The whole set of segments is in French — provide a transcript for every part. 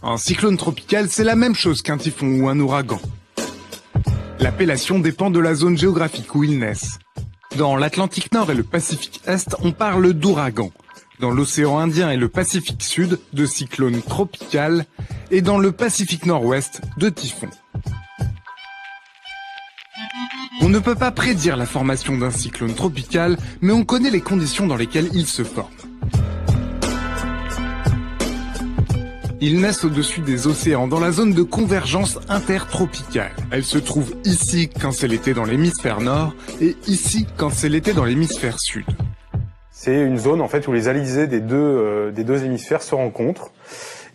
Un cyclone tropical, c'est la même chose qu'un typhon ou un ouragan. L'appellation dépend de la zone géographique où ils naissent. Dans l'Atlantique Nord et le Pacifique Est, on parle d'ouragan. Dans l'océan Indien et le Pacifique Sud, de cyclone tropical. Et dans le Pacifique Nord-Ouest, de typhon. On ne peut pas prédire la formation d'un cyclone tropical, mais on connaît les conditions dans lesquelles il se forme. Ils naissent au-dessus des océans dans la zone de convergence intertropicale. Elle se trouve ici quand c'est l'été dans l'hémisphère nord et ici quand c'est l'été dans l'hémisphère sud. C'est une zone en fait où les alizés des deux hémisphères se rencontrent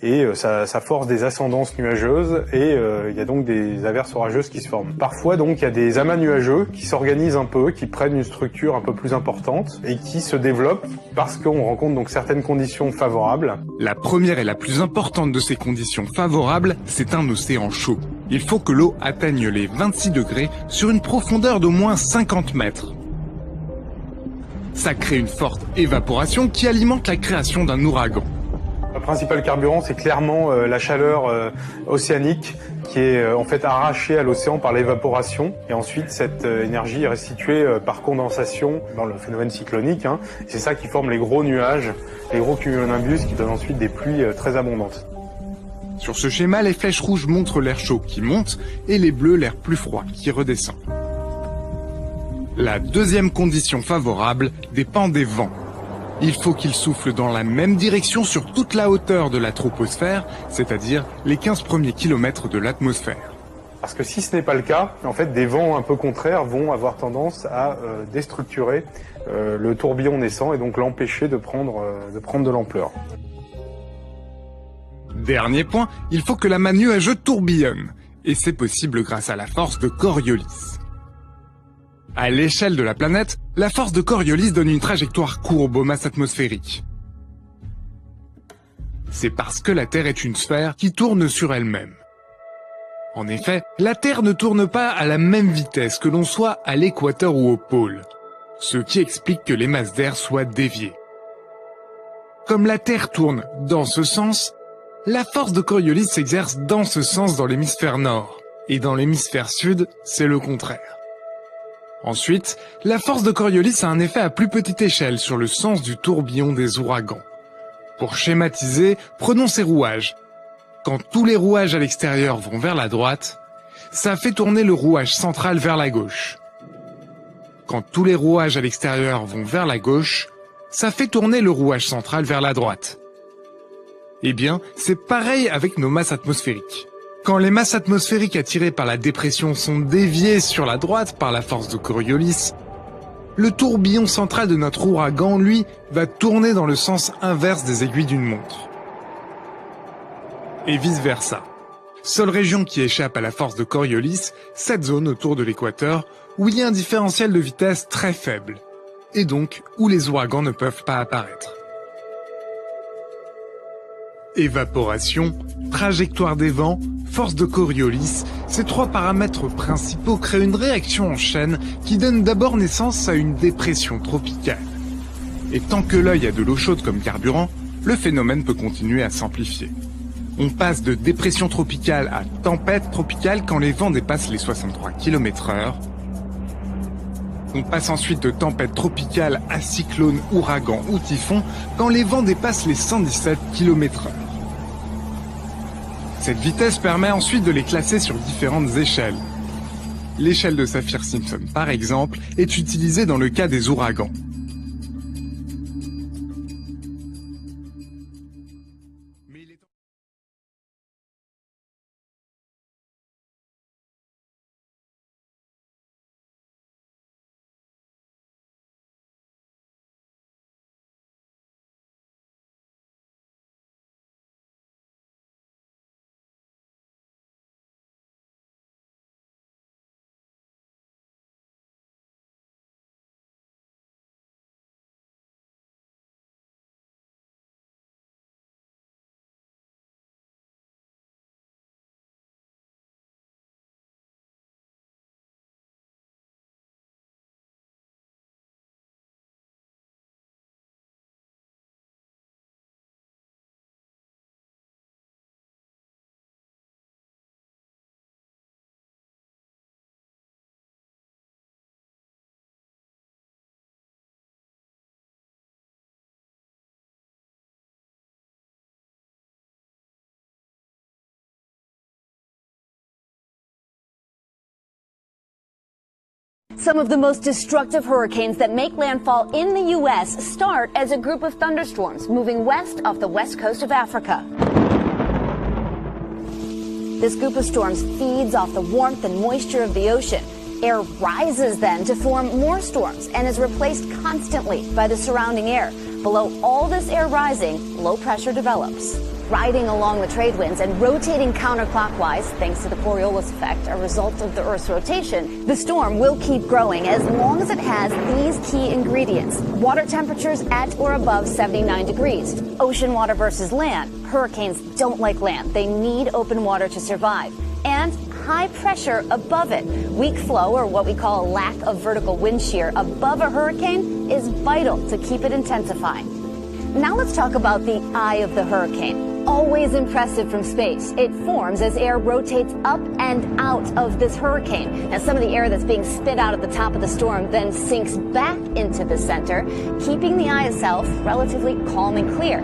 et ça force des ascendances nuageuses et il y a donc des averses orageuses qui se forment. Parfois donc il y a des amas nuageux qui s'organisent un peu, qui prennent une structure un peu plus importante et qui se développent parce qu'on rencontre donc certaines conditions favorables. La première et la plus importante de ces conditions favorables, c'est un océan chaud. Il faut que l'eau atteigne les 26 degrés sur une profondeur d'au moins 50 mètres. Ça crée une forte évaporation qui alimente la création d'un ouragan. Le principal carburant, c'est clairement la chaleur océanique qui est en fait arrachée à l'océan par l'évaporation. Et ensuite, cette énergie est restituée par condensation dans le phénomène cyclonique. C'est ça qui forme les gros nuages, les gros cumulonimbus qui donnent ensuite des pluies très abondantes. Sur ce schéma, les flèches rouges montrent l'air chaud qui monte et les bleus l'air plus froid qui redescend. La deuxième condition favorable dépend des vents. Il faut qu'ils soufflent dans la même direction sur toute la hauteur de la troposphère, c'est-à-dire les 15 premiers kilomètres de l'atmosphère. Parce que si ce n'est pas le cas, en fait, des vents un peu contraires vont avoir tendance à déstructurer le tourbillon naissant et donc l'empêcher de prendre de l'ampleur. Dernier point, il faut que l'amas nuageux tourbillonne. Et c'est possible grâce à la force de Coriolis. À l'échelle de la planète, la force de Coriolis donne une trajectoire courbe aux masses atmosphériques. C'est parce que la Terre est une sphère qui tourne sur elle-même. En effet, la Terre ne tourne pas à la même vitesse que l'on soit à l'équateur ou au pôle, ce qui explique que les masses d'air soient déviées. Comme la Terre tourne dans ce sens, la force de Coriolis s'exerce dans ce sens dans l'hémisphère nord, et dans l'hémisphère sud, c'est le contraire. Ensuite, la force de Coriolis a un effet à plus petite échelle sur le sens du tourbillon des ouragans. Pour schématiser, prenons ces rouages. Quand tous les rouages à l'extérieur vont vers la droite, ça fait tourner le rouage central vers la gauche. Quand tous les rouages à l'extérieur vont vers la gauche, ça fait tourner le rouage central vers la droite. Eh bien, c'est pareil avec nos masses atmosphériques. Quand les masses atmosphériques attirées par la dépression sont déviées sur la droite par la force de Coriolis, le tourbillon central de notre ouragan, lui, va tourner dans le sens inverse des aiguilles d'une montre. Et vice-versa. Seule région qui échappe à la force de Coriolis, cette zone autour de l'équateur, où il y a un différentiel de vitesse très faible, et donc où les ouragans ne peuvent pas apparaître. Évaporation, trajectoire des vents, force de Coriolis, ces trois paramètres principaux créent une réaction en chaîne qui donne d'abord naissance à une dépression tropicale. Et tant que l'œil a de l'eau chaude comme carburant, le phénomène peut continuer à s'amplifier. On passe de dépression tropicale à tempête tropicale quand les vents dépassent les 63 km/h. On passe ensuite de tempête tropicale à cyclone, ouragan ou typhon quand les vents dépassent les 117 km/h. Cette vitesse permet ensuite de les classer sur différentes échelles. L'échelle de Saffir-Simpson, par exemple, est utilisée dans le cas des ouragans. Some of the most destructive hurricanes that make landfall in the U.S. start as a group of thunderstorms moving west off the west coast of Africa. This group of storms feeds off the warmth and moisture of the ocean. Air rises then to form more storms and is replaced constantly by the surrounding air. Below all this air rising, low pressure develops. Riding along the trade winds and rotating counterclockwise, thanks to the Coriolis effect, a result of the Earth's rotation, the storm will keep growing as long as it has these key ingredients. Water temperatures at or above 79 degrees. Ocean water versus land. Hurricanes don't like land. They need open water to survive. And high pressure above it. Weak flow, or what we call a lack of vertical wind shear above a hurricane, is vital to keep it intensifying. Now let's talk about the eye of the hurricane. Always impressive from space. It forms as air rotates up and out of this hurricane. Now, some of the air that's being spit out at the top of the storm then sinks back into the center, keeping the eye itself relatively calm and clear.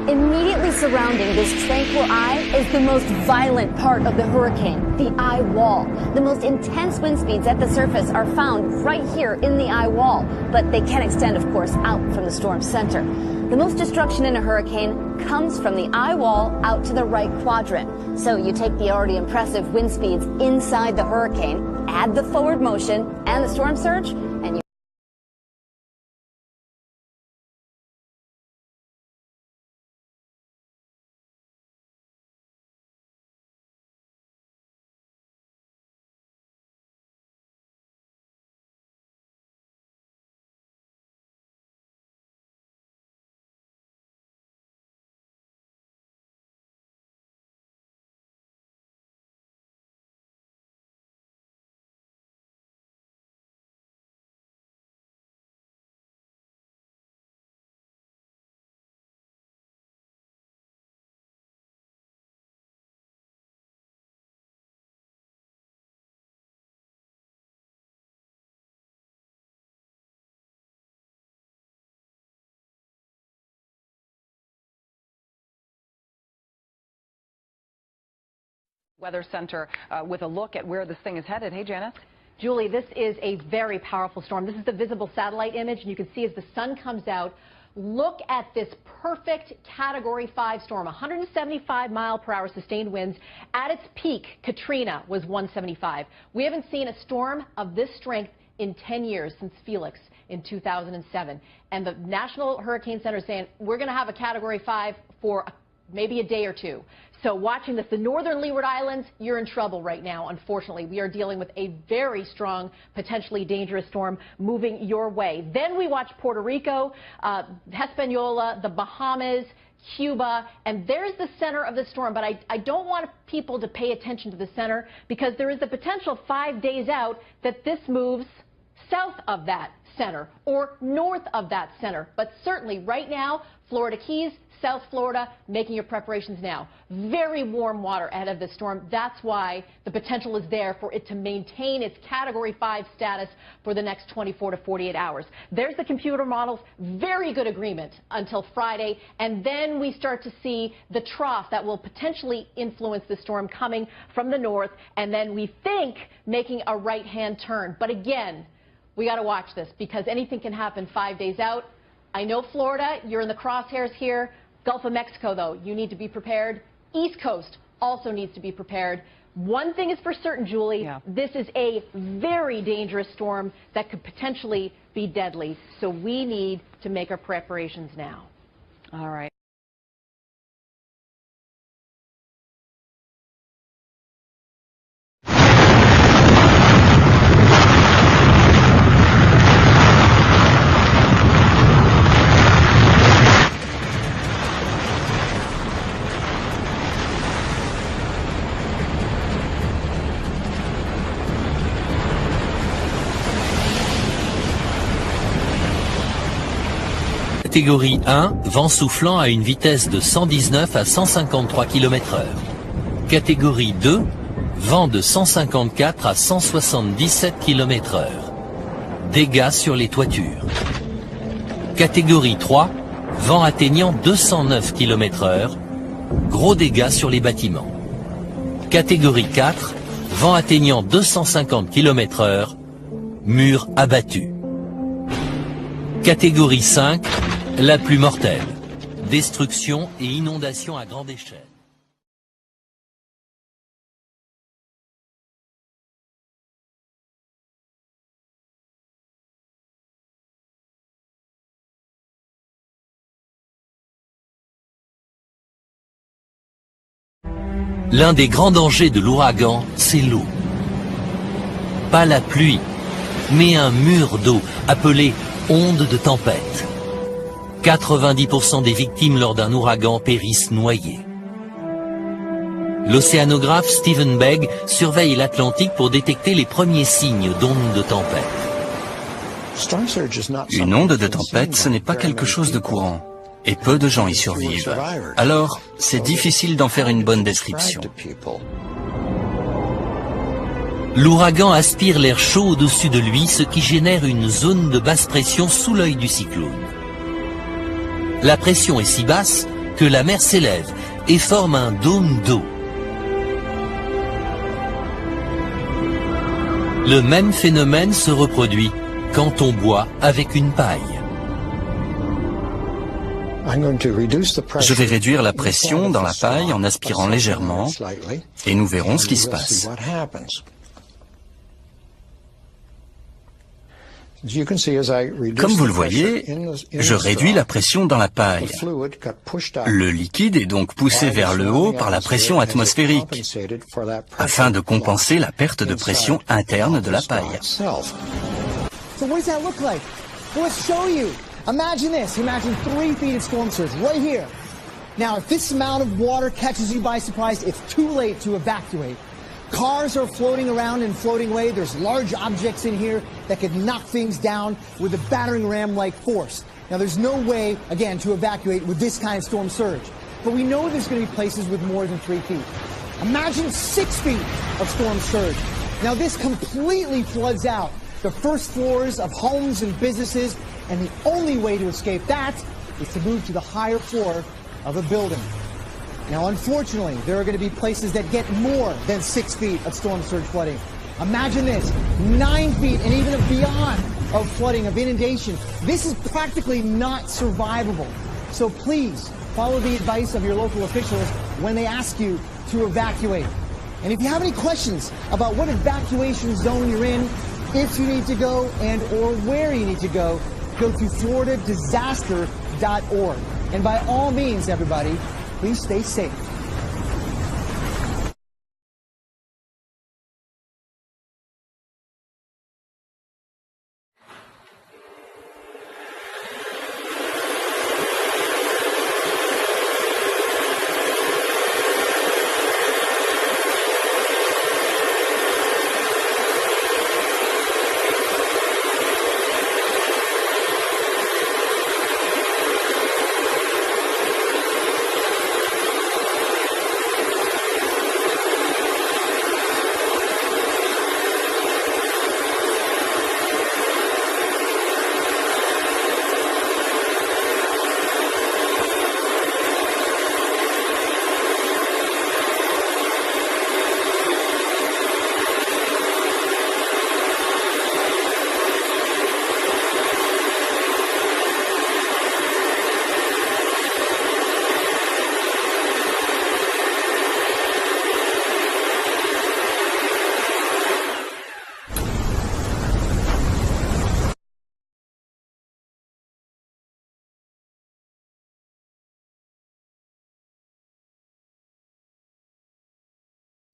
Immediately surrounding this tranquil eye is the most violent part of the hurricane, the eye wall. The most intense wind speeds at the surface are found right here in the eye wall, but they can extend, of course, out from the storm center. The most destruction in a hurricane comes from the eye wall out to the right quadrant. So you take the already impressive wind speeds inside the hurricane, add the forward motion and the storm surge, and you Weather Center with a look at where this thing is headed. Hey, Janice. Julie, this is a very powerful storm. This is the visible satellite image, and you can see as the sun comes out, look at this perfect Category 5 storm, 175-mile-per-hour sustained winds. At its peak, Katrina was 175. We haven't seen a storm of this strength in 10 years since Felix in 2007. And the National Hurricane Center is saying we're going to have a Category 5 for maybe a day or two. So watching this, the northern Leeward Islands, you're in trouble right now, unfortunately. We are dealing with a very strong, potentially dangerous storm moving your way. Then we watch Puerto Rico, Hispaniola, the Bahamas, Cuba, and there's the center of the storm. But I don't want people to pay attention to the center because there is the potential 5 days out that this moves south of that center or north of that center. But certainly right now, Florida Keys, South Florida, making your preparations now. Very warm water ahead of this storm. That's why the potential is there for it to maintain its Category 5 status for the next 24 to 48 hours. There's the computer models. Very good agreement until Friday. And then we start to see the trough that will potentially influence the storm coming from the north. And then we think making a right-hand turn. But again, we got to watch this because anything can happen 5 days out. I know Florida, you're in the crosshairs here. Gulf of Mexico, though, you need to be prepared. East Coast also needs to be prepared. One thing is for certain, Julie, This is a very dangerous storm that could potentially be deadly. So we need to make our preparations now. All right. Catégorie 1, vent soufflant à une vitesse de 119 à 153 km/h. Catégorie 2, vent de 154 à 177 km/h. Dégâts sur les toitures. Catégorie 3, vent atteignant 209 km/h. Gros dégâts sur les bâtiments. Catégorie 4, vent atteignant 250 km/h. Mur abattu. Catégorie 5, la plus mortelle. Destruction et inondation à grande échelle. L'un des grands dangers de l'ouragan, c'est l'eau. Pas la pluie, mais un mur d'eau, appelé onde de tempête. 90% des victimes lors d'un ouragan périssent noyées. L'océanographe Stephen Begg surveille l'Atlantique pour détecter les premiers signes d'onde de tempête. Une onde de tempête, ce n'est pas quelque chose de courant. Et peu de gens y survivent. Alors, c'est difficile d'en faire une bonne description. L'ouragan aspire l'air chaud au-dessus de lui, ce qui génère une zone de basse pression sous l'œil du cyclone. La pression est si basse que la mer s'élève et forme un dôme d'eau. Le même phénomène se reproduit quand on boit avec une paille. Je vais réduire la pression dans la paille en aspirant légèrement et nous verrons ce qui se passe. Comme vous le voyez, je réduis la pression dans la paille. Le liquide est donc poussé vers le haut par la pression atmosphérique, afin de compenser la perte de pression interne de la paille. Imagine this. Imagine 3 feet of storm surge right here. Now, if this amount of water catches you by surprise, it's too late to evacuate. Cars are floating around and floating away. There's large objects in here that could knock things down with a battering ram-like force. Now, there's no way, again, to evacuate with this kind of storm surge. But we know there's going to be places with more than 3 feet. Imagine 6 feet of storm surge. Now, this completely floods out the first floors of homes and businesses, and the only way to escape that is to move to the higher floor of a building. Now, unfortunately, there are going to be places that get more than 6 feet of storm surge flooding. Imagine this, 9 feet and even beyond of flooding, of inundation. This is practically not survivable. So please follow the advice of your local officials when they ask you to evacuate. And if you have any questions about what evacuation zone you're in, if you need to go and or where you need to go to floridadisaster.org. And by all means, everybody, please stay safe.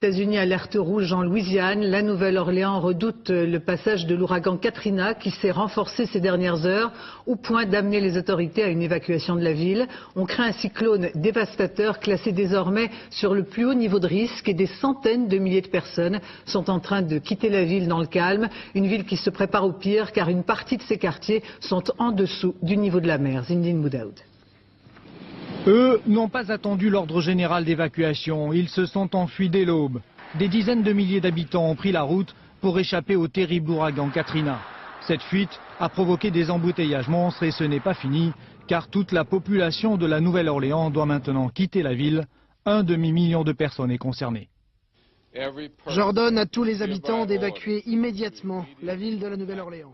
Les États-Unis alerte rouge en Louisiane. La Nouvelle-Orléans redoute le passage de l'ouragan Katrina qui s'est renforcé ces dernières heures au point d'amener les autorités à une évacuation de la ville. On craint un cyclone dévastateur classé désormais sur le plus haut niveau de risque et des centaines de milliers de personnes sont en train de quitter la ville dans le calme. Une ville qui se prépare au pire car une partie de ses quartiers sont en dessous du niveau de la mer. Zindine Moudaoud. Eux n'ont pas attendu l'ordre général d'évacuation, ils se sont enfuis dès l'aube. Des dizaines de milliers d'habitants ont pris la route pour échapper au terrible ouragan Katrina. Cette fuite a provoqué des embouteillages monstres et ce n'est pas fini, car toute la population de la Nouvelle-Orléans doit maintenant quitter la ville. 1 demi-million de personnes est concernées. J'ordonne à tous les habitants d'évacuer immédiatement la ville de la Nouvelle-Orléans.